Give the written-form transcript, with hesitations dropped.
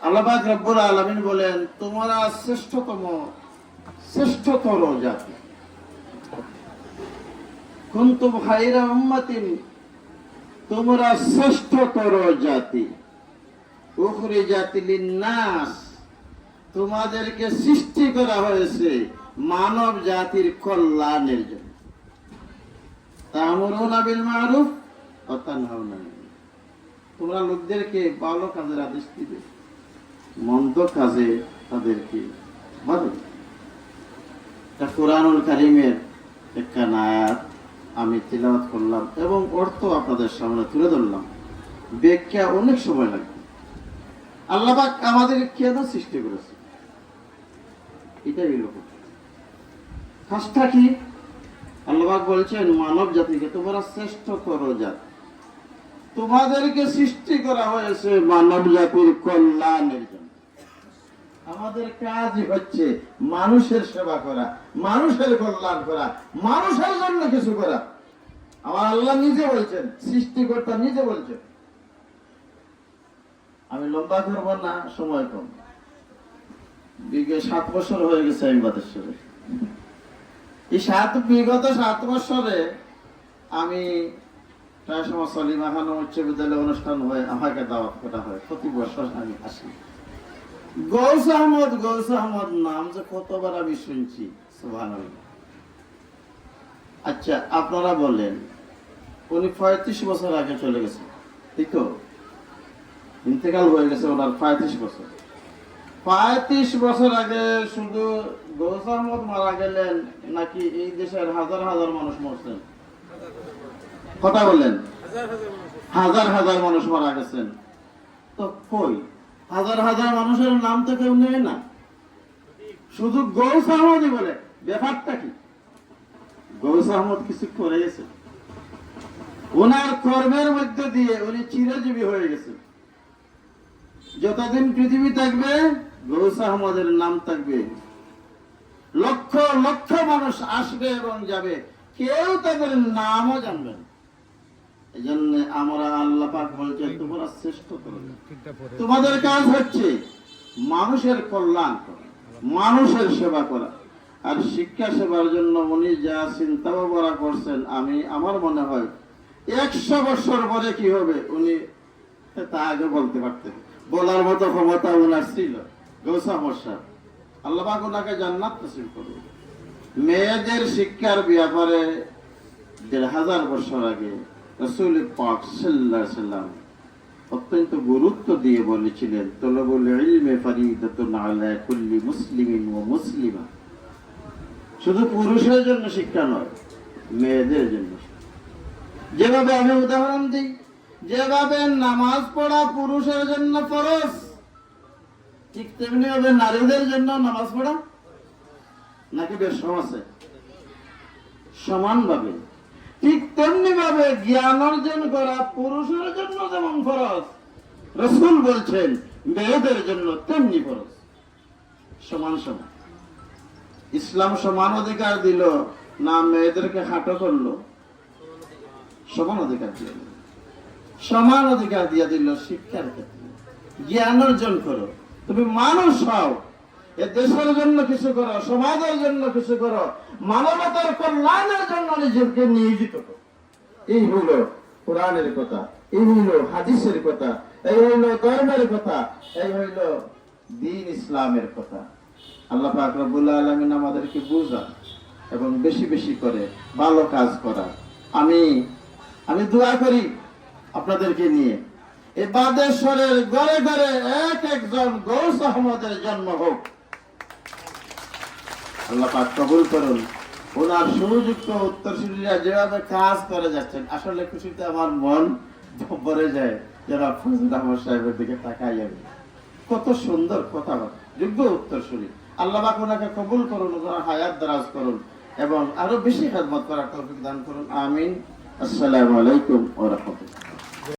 আল্লাহ পাক রব্বুল আলামিন বলেন, তোমরা শ্রেষ্ঠতর জাতি। কুনতুম খায়রা উম্মাতিন, তোমরা শ্রেষ্ঠতর জাতি। উখরিজাত লিন-নাস, তোমাদেরকে সৃষ্টি করা হয়েছে মানব জাতির কল্যাণের জন্য। তা'মুরুনা বিল মা'রুফ ওয়া তানহাউনা আনিল মুনকার, তোমরা লোকদেরকে ভালো কাজের আদেশ দিবে, মন্দ কাজে তাদেরকে বাধা দিবে। এটা কুরআনুল কারীমের একটা আয়াত আমি তিলাওয়াত করলাম এবং অর্থ আপনাদের সামনে তুলে ধরলাম। ব্যাখ্যা অনেক সময় লাগবে। আল্লাহ পাক আমাদের কেন সৃষ্টি করেছে, এটাই লোক কাজটা কি? আল্লাহ পাক বলছেন মানব জাতিকে তোমরা শ্রেষ্ঠতর জাতি, তোমাদেরকে সৃষ্টি করা হয়েছে মানব জাতির কল্যাণের জন্য। আমাদের কাজই হচ্ছে মানুষের সেবা করা, মানুষের কল্যাণ করা, মানুষের জন্য কিছু করা। আমার আল্লাহ নিজে বলছেন, সৃষ্টিকর্তা নিজে বলছেন। আমি লম্বা করবো না, সময় কম। 7 বছর হয়ে গেছে আমি বাদেশ্বরে। এই বিগত 7 বছরে আমি প্রায় সময় সলিমা খানম উচ্চ বিদ্যালয়ে অনুষ্ঠান হয়, আমাকে দাওয়াত করা হয়, প্রতি বছর আমি আসি। গৌস আহমদ নাম যে কতবার আমি শুনছি, সুবহানাল্লাহ। আচ্ছা, আপনারা বলেন, উনি 35 বছর আগে চলে গেছে, ঠিক তো? ইন্তেকাল হয়ে গেছে ওনার 35 বছর। 35 বছর আগে শুধু গৌস আহমদ মারা গেলেন নাকি এই দেশের হাজার হাজার মানুষ মরছেন? কথা বলেন। হাজার হাজার মানুষ মারা গেছেন। তো কই হাজার হাজার মানুষের নাম তো কেউ নেয় না, শুধু গৌস আহমদই বলে। ব্যাপারটা কি? গৌস আহমদ কিছু করে গেছে, ওনার কর্মের মধ্যে দিয়ে উনি চিরজীবী হয়ে গেছেন। যতদিন পৃথিবী থাকবে গৌস আহমদের নাম থাকবে। লক্ষ লক্ষ মানুষ আসবে এবং যাবে, কেউ তাদের নামও জানবে না। এই জন্য আমরা আল্লাহ পাক বলছেন তোমরা শ্রেষ্ঠতর। তোমাদের কাজ হচ্ছে মানুষের কল্যাণ করা, মানুষের সেবা করা। আর শিক্ষা সেবার জন্য উনি যা চিন্তা ভাবনা করছেন, আমার মনে হয় 100 বছর পরে কি হবে উনি তা আগে বলতে পারতেন। বলার মতো ক্ষমতা ওনার ছিল। গৌস আহমদ সাহেব, আল্লাহ পাক ওনাকে জান্নাত নসিব করুন। মেয়েদের শিক্ষার ব্যাপারে 1500 বছর আগে রাসূল পাক সাল্লাল্লাহু আলাইহি ওয়াসাল্লাম অত্যন্ত গুরুত্ব দিয়ে বলেছিলেন, তলবুল ইলমি ফরিদাতুন আলা কুল্লি মুসলিমিন ওয়া মুসলিমা। শুধু পুরুষের জন্য শিক্ষা নয়, মেয়েদের জন্য। যেভাবে আমি উদাহরণ দিই, যেভাবে নামাজ পড়া পুরুষের জন্য ফরজ, ঠিক তেমনি ভাবে নারীদের জন্য নামাজ পড়া নাকি বেশ সমাজে সমানভাবে, ঠিক তেমনি ভাবে জ্ঞান অর্জন করা পুরুষের জন্য যেমন ফরজ, রাসূল বলছেন মেয়েদের জন্য তেমনি ফরজ। সমান সমান। ইসলাম সমান অধিকার দিল না মেয়েদেরকে খাটো করলো? সমান অধিকার দিয়ে দিল। সমান অধিকার দিয়ে দিল শিক্ষার ক্ষেত্রে। জ্ঞান অর্জন করো, তুমি মানুষ হও, এ দেশের জন্য কিছু করো, সমাজের জন্য কিছু করো, মানবতার কল্যাণের জন্য নিজেকে নিয়োজিত করো। এই হইল কোরআনের কথা, এই হইল হাদিসের কথা, এই হইল ধর্মের কথা, এই হইল দ্বীন ইসলামের কথা। আল্লাহ পাক রব্বুল আলামিন আমাদেরকে বুঝান এবং বেশি বেশি করে ভালো কাজ করা। আমি দোয়া করি আপনাদেরকে নিয়ে, এই বাদেশ্বরের ঘরে ঘরে একজন গৌস আহমদের জন্ম হোক। আল্লাহ পাক কবুল করুন। ওনার সুযুক্ত উত্তরসূরিরা যেভাবে কাজ করে যাচ্ছেন, আসলে খুশিতে আমার মন ভরে যায়। যারা ফজল আহমদ সাহেবের দিকে তাকাই যাবে, কত সুন্দর কথা, যোগ্য উত্তরসূরি। আল্লাহ পাক ওনাকে কবুল করুন, ওনার হায়াত দারাজ করুন এবং আরো বেশি খেদমত করার তৌফিক দান করুন। আমিন। আসসালামু আলাইকুম ওয়া রাহমাতুল্লাহ।